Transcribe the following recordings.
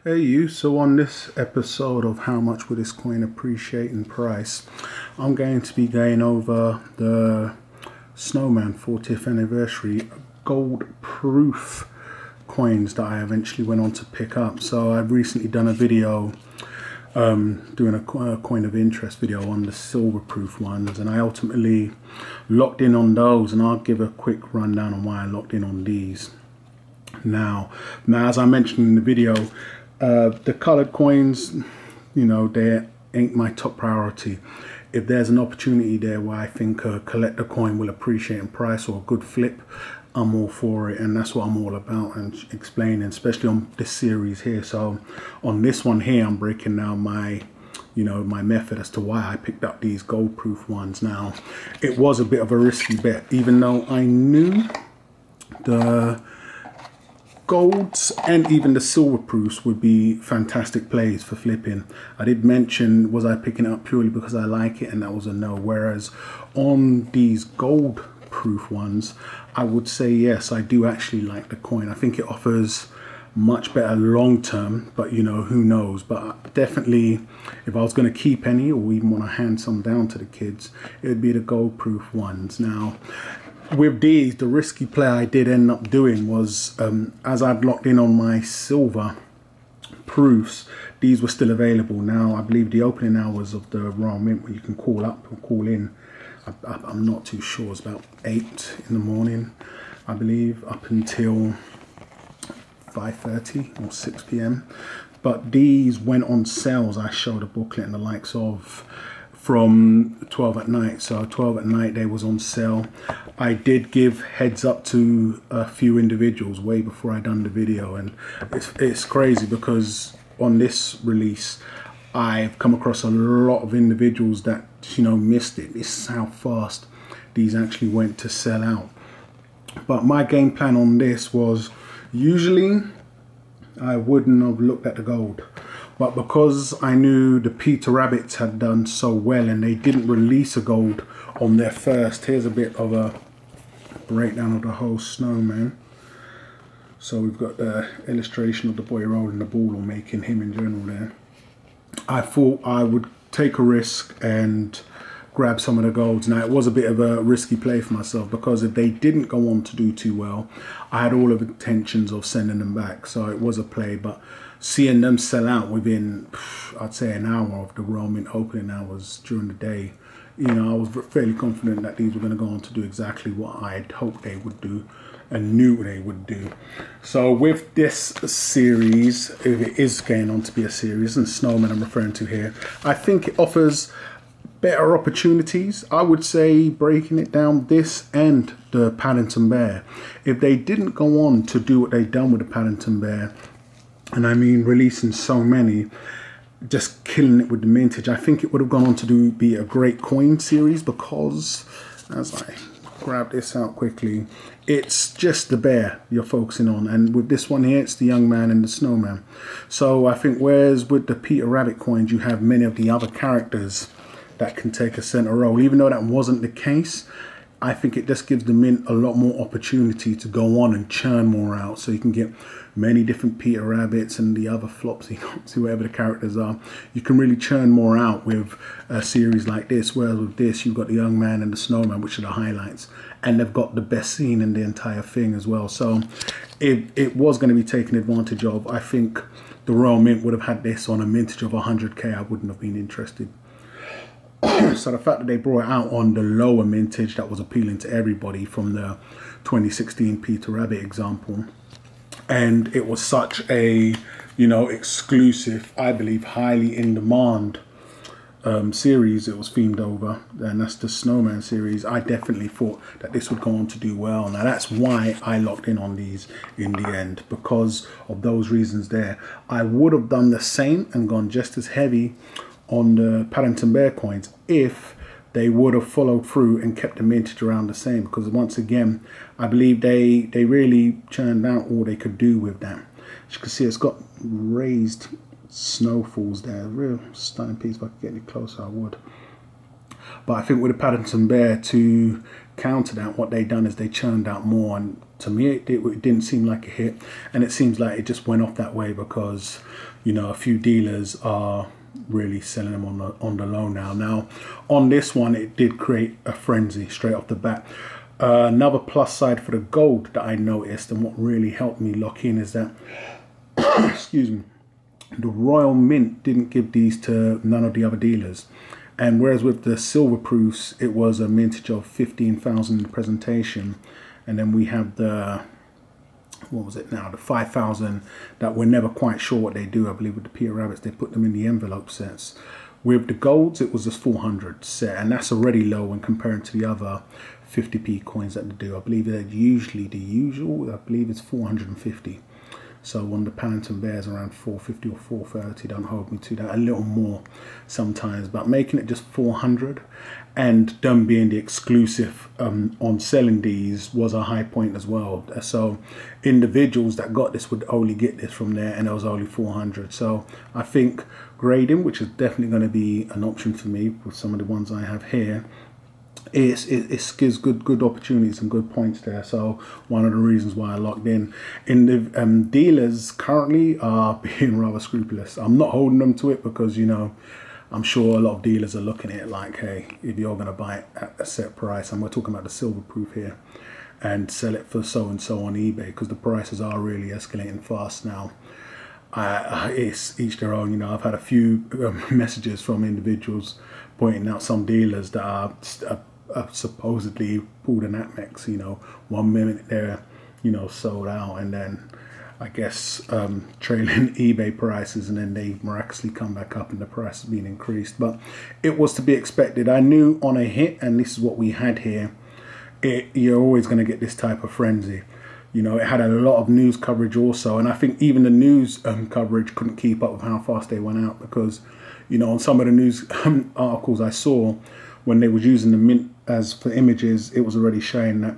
Hey you, so on this episode of How Much Will This Coin Appreciate in Price, I'm going to be going over the Snowman 40th Anniversary gold proof coins that I eventually went on to pick up. So I've recently done a video doing a coin of interest video on the silver proof ones, and I ultimately locked in on those, and I'll give a quick rundown on why I locked in on these. Now as I mentioned in the video, the colored coins, you know, they ain't my top priority. If there's an opportunity there where I think a collector coin will appreciate in price or a good flip, I'm all for it, and that's what I'm all about and explaining, especially on this series here. So on this one here, I'm breaking down my method as to why I picked up these gold proof ones. Now, it was a bit of a risky bet, even though I knew the golds and even the silver proofs would be fantastic plays for flipping. I did mention, was I picking it up purely because I like it, and that was a no. Whereas on these gold proof ones, I would say yes, I do actually like the coin. I think it offers much better long term, but you know, who knows. But definitely, if I was going to keep any or even want to hand some down to the kids, it would be the gold proof ones. Now with these, the risky play I did end up doing was, as I'd locked in on my silver proofs, these were still available. Now I believe the opening hours of the Royal Mint, where you can call up or call in, I'm not too sure, it's about 8 in the morning, I believe, up until 5:30 or 6 p.m. But these went on sales, I showed a booklet and the likes of, from 12 at night. So 12 at night they was on sale. I did give heads up to a few individuals way before I done the video, and it's crazy because on this release I've come across a lot of individuals that, you know, missed it. This is how fast these actually went to sell out. But my game plan on this was, usually I wouldn't have looked at the gold, but because I knew the Peter Rabbits had done so well and they didn't release a gold on their first, here's a bit of a breakdown of the whole Snowman. So we've got the illustration of the boy rolling the ball, or making him in general there. I thought I would take a risk and grab some of the golds. Now, it was a bit of a risky play for myself, because if they didn't go on to do too well, I had all of the intentions of sending them back. So it was a play, but seeing them sell out within, I'd say, an hour of the Royal Mint opening hours during the day, you know, I was fairly confident that these were going to go on to do exactly what I had hoped they would do and knew they would do. So with this series, if it is going on to be a series, and Snowman I'm referring to here, I think it offers better opportunities. I would say, breaking it down, this and the Paddington Bear, if they didn't go on to do what they've done with the Paddington Bear, and I mean releasing so many, just killing it with the mintage, I think it would have gone on to be a great coin series, because as I grab this out quickly, it's just the bear you're focusing on, and with this one here, it's the young man and the snowman. So I think, whereas with the Peter Rabbit coins, you have many of the other characters that can take a center role. Even though that wasn't the case, I think it just gives the mint a lot more opportunity to go on and churn more out, so you can get many different Peter Rabbits and the other Flopsy, whatever the characters are. You can really churn more out with a series like this, whereas with this, you've got the young man and the snowman, which are the highlights, and they've got the best scene in the entire thing as well. So if it was going to be taken advantage of, I think the Royal Mint would have had this on a mintage of 100k. I wouldn't have been interested. So the fact that they brought it out on the lower mintage, that was appealing to everybody, from the 2016 Peter Rabbit example, and it was such a, you know, exclusive, I believe highly in demand series it was themed over, and that's the Snowman series. I definitely thought that this would go on to do well. Now that's why I locked in on these in the end, because of those reasons there. I would have done the same and gone just as heavy on the Paddington Bear coins if they would have followed through and kept the mintage around the same, because once again, I believe they really churned out all they could do with that. As you can see, it's got raised snowfalls there, real stunning piece. If I could get any closer I would. But I think with the Paddington Bear, to counter that, what they done is they churned out more, and to me it didn't seem like a hit, and it seems like it just went off that way because, you know, a few dealers are really selling them on the low now. Now on this one, it did create a frenzy straight off the bat. Another plus side for the gold that I noticed, and what really helped me lock in, is that excuse me, the Royal Mint didn't give these to none of the other dealers. And whereas with the silver proofs, it was a mintage of 15,000 in the presentation, and then we have the, what was it now, the 5,000 that we're never quite sure what they do. I believe with the Peter Rabbits, they put them in the envelope sets. With the golds, it was just 400 set, and that's already low when comparing to the other 50p coins that they do. I believe that usually the usual, I believe it's 450. So on the Paddington Bears around 450 or 430, don't hold me to that, a little more sometimes, but making it just 400 and them being the exclusive on selling these was a high point as well. So individuals that got this would only get this from there, and it was only 400. So I think grading, which is definitely going to be an option for me with some of the ones I have here, it gives good opportunities and good points there. So one of the reasons why I locked in. The dealers currently are being rather scrupulous. I'm not holding them to it because, you know, I'm sure a lot of dealers are looking at it like, hey, if you're going to buy it at a set price, and we're talking about the silver proof here, and sell it for so and so on eBay, because the prices are really escalating fast now. It's each their own. You know, I've had a few messages from individuals pointing out some dealers that are supposedly pulled an Atmex, you know, 1 minute they're, you know, sold out, and then I guess trailing eBay prices, and then they miraculously come back up and the price has been increased. But it was to be expected. I knew on a hit, and this is what we had here, you're always going to get this type of frenzy. You know, it had a lot of news coverage also, and I think even the news coverage couldn't keep up with how fast they went out, because, you know, on some of the news articles I saw, when they was using the mint as for images, it was already showing that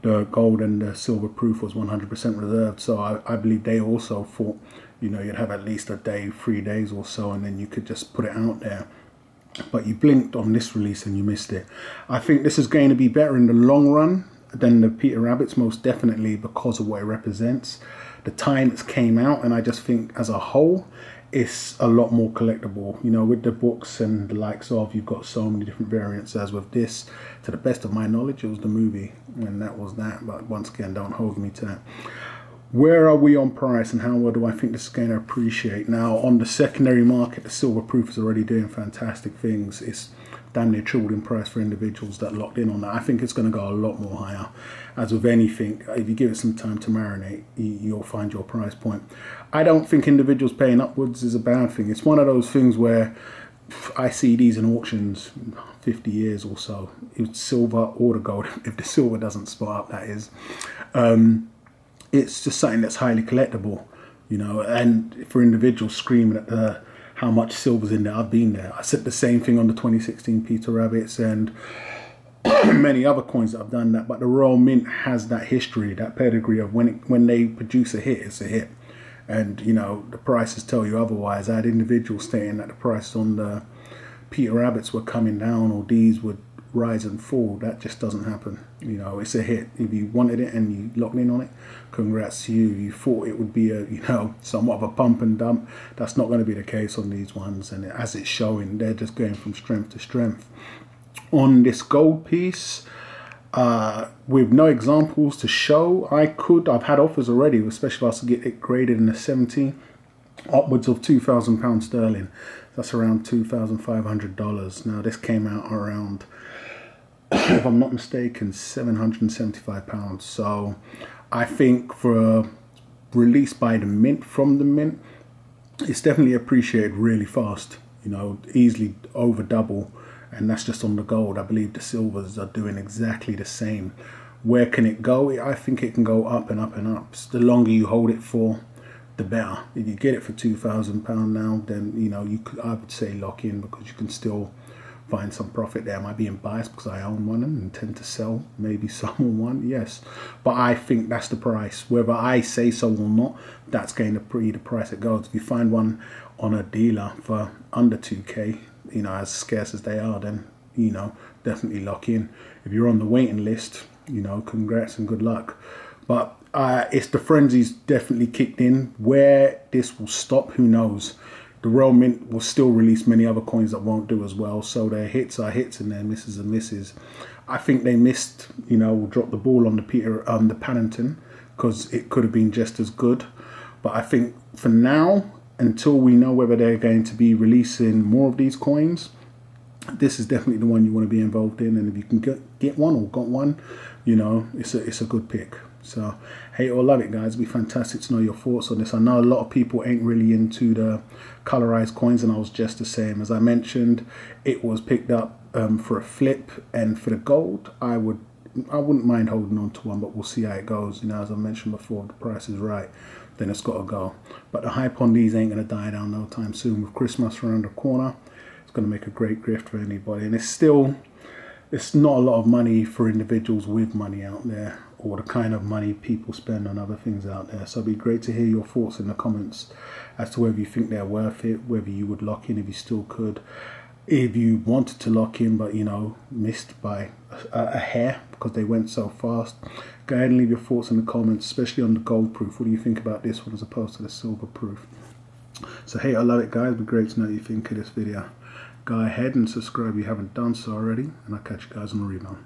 the gold and the silver proof was 100% reserved. So I believe they also thought, you know, you'd have at least a day, 3 days or so, and then you could just put it out there. But you blinked on this release and you missed it. I think this is going to be better in the long run than the Peter Rabbits, most definitely, because of what it represents, the time it came out, and I just think as a whole it's a lot more collectible. You know, with the books and the likes of, you've got so many different variants. As with this, to the best of my knowledge, it was the movie, and that was that. But once again, don't hold me to that. Where are we on price, and how well do I think this is going to appreciate? Now, on the secondary market, the silver proof is already doing fantastic things. It's damn near tripled in price for individuals that locked in on that. I think it's going to go a lot more higher. As with anything, if you give it some time to marinate, you'll find your price point. I don't think individuals paying upwards is a bad thing. It's one of those things where I see these in auctions 50 years or so. It's silver or the gold, if the silver doesn't spot up, that is. It's just something that's highly collectible, you know, and for individuals screaming at the how much silver's in there. I've been there. I said the same thing on the 2016 Peter Rabbits and many other coins that have done that. But the Royal Mint has that history, that pedigree of when they produce a hit, it's a hit. And, you know, the prices tell you otherwise. I had individuals stating that the prices on the Peter Rabbits were coming down, or these would rise and fall. That just doesn't happen. You know, it's a hit. If you wanted it and you locked in on it, congrats to you. You thought it would be a, you know, somewhat of a pump and dump. That's not going to be the case on these ones, and as it's showing, they're just going from strength to strength. On this gold piece, with no examples to show, I've had offers already, especially if I was to get it graded in a 70, upwards of £2,000 sterling. That's around $2,500. Now this came out around, if I'm not mistaken, £775. So I think for a release by the mint, from the mint, it's definitely appreciated really fast. You know, easily over double, and that's just on the gold. I believe the silvers are doing exactly the same. Where can it go? I think it can go up and up and up. The longer you hold it for, the better. If you get it for £2,000 now, then, you know, I would say lock in, because you can still find some profit there. Am I being biased because I own one and intend to sell maybe someone? Yes, but I think that's the price. Whether I say so or not, that's going to be the price it goes. If you find one on a dealer for under 2k, you know, as scarce as they are, then you know, definitely lock in. If you're on the waiting list, you know, congrats and good luck. But it's the frenzy's definitely kicked in. Where this will stop, who knows? The Royal Mint will still release many other coins that won't do as well. So their hits are hits and their misses are misses. I think they missed, you know, dropped the ball on the Paddington, because it could have been just as good. But I think for now, until we know whether they're going to be releasing more of these coins, this is definitely the one you want to be involved in. And if you can get one or got one, you know, it's a good pick. So hate or love it, guys. It'd be fantastic to know your thoughts on this. I know a lot of people ain't really into the colorized coins, and I was just the same. As I mentioned, it was picked up for a flip, and for the gold, I wouldn't mind holding on to one, but we'll see how it goes. You know, as I mentioned before, if the price is right, then it's got to go. But the hype on these ain't going to die down no time soon. With Christmas around the corner, it's going to make a great gift for anybody. And it's not a lot of money for individuals with money out there, or the kind of money people spend on other things out there. So it'd be great to hear your thoughts in the comments as to whether you think they're worth it, whether you would lock in if you still could, if you wanted to lock in but, you know, missed by a hair because they went so fast. Go ahead and leave your thoughts in the comments, especially on the gold proof. What do you think about this one as opposed to the silver proof? So hey, I love it, guys. It'd be great to know what you think of this video. Go ahead and subscribe if you haven't done so already, and I'll catch you guys on the rebound.